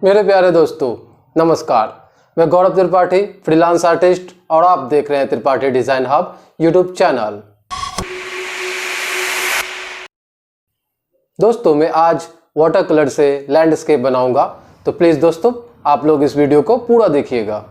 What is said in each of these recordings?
मेरे प्यारे दोस्तों, नमस्कार। मैं गौरव त्रिपाठी, फ्रीलांस आर्टिस्ट, और आप देख रहे हैं Tripathi design hub YouTube channel. दोस्तों, मैं आज वाटर कलर से लैंडस्केप बनाऊंगा, तो प्लीज़ दोस्तों आप लोग इस वीडियो को पूरा देखिएगा।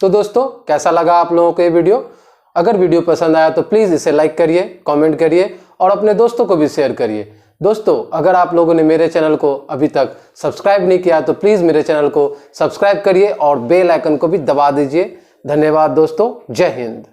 तो दोस्तों, कैसा लगा आप लोगों को ये वीडियो? अगर वीडियो पसंद आया तो प्लीज़ इसे लाइक करिए, कमेंट करिए और अपने दोस्तों को भी शेयर करिए। दोस्तों, अगर आप लोगों ने मेरे चैनल को अभी तक सब्सक्राइब नहीं किया तो प्लीज़ मेरे चैनल को सब्सक्राइब करिए और बेल आइकन को भी दबा दीजिए। धन्यवाद दोस्तों, जय हिंद।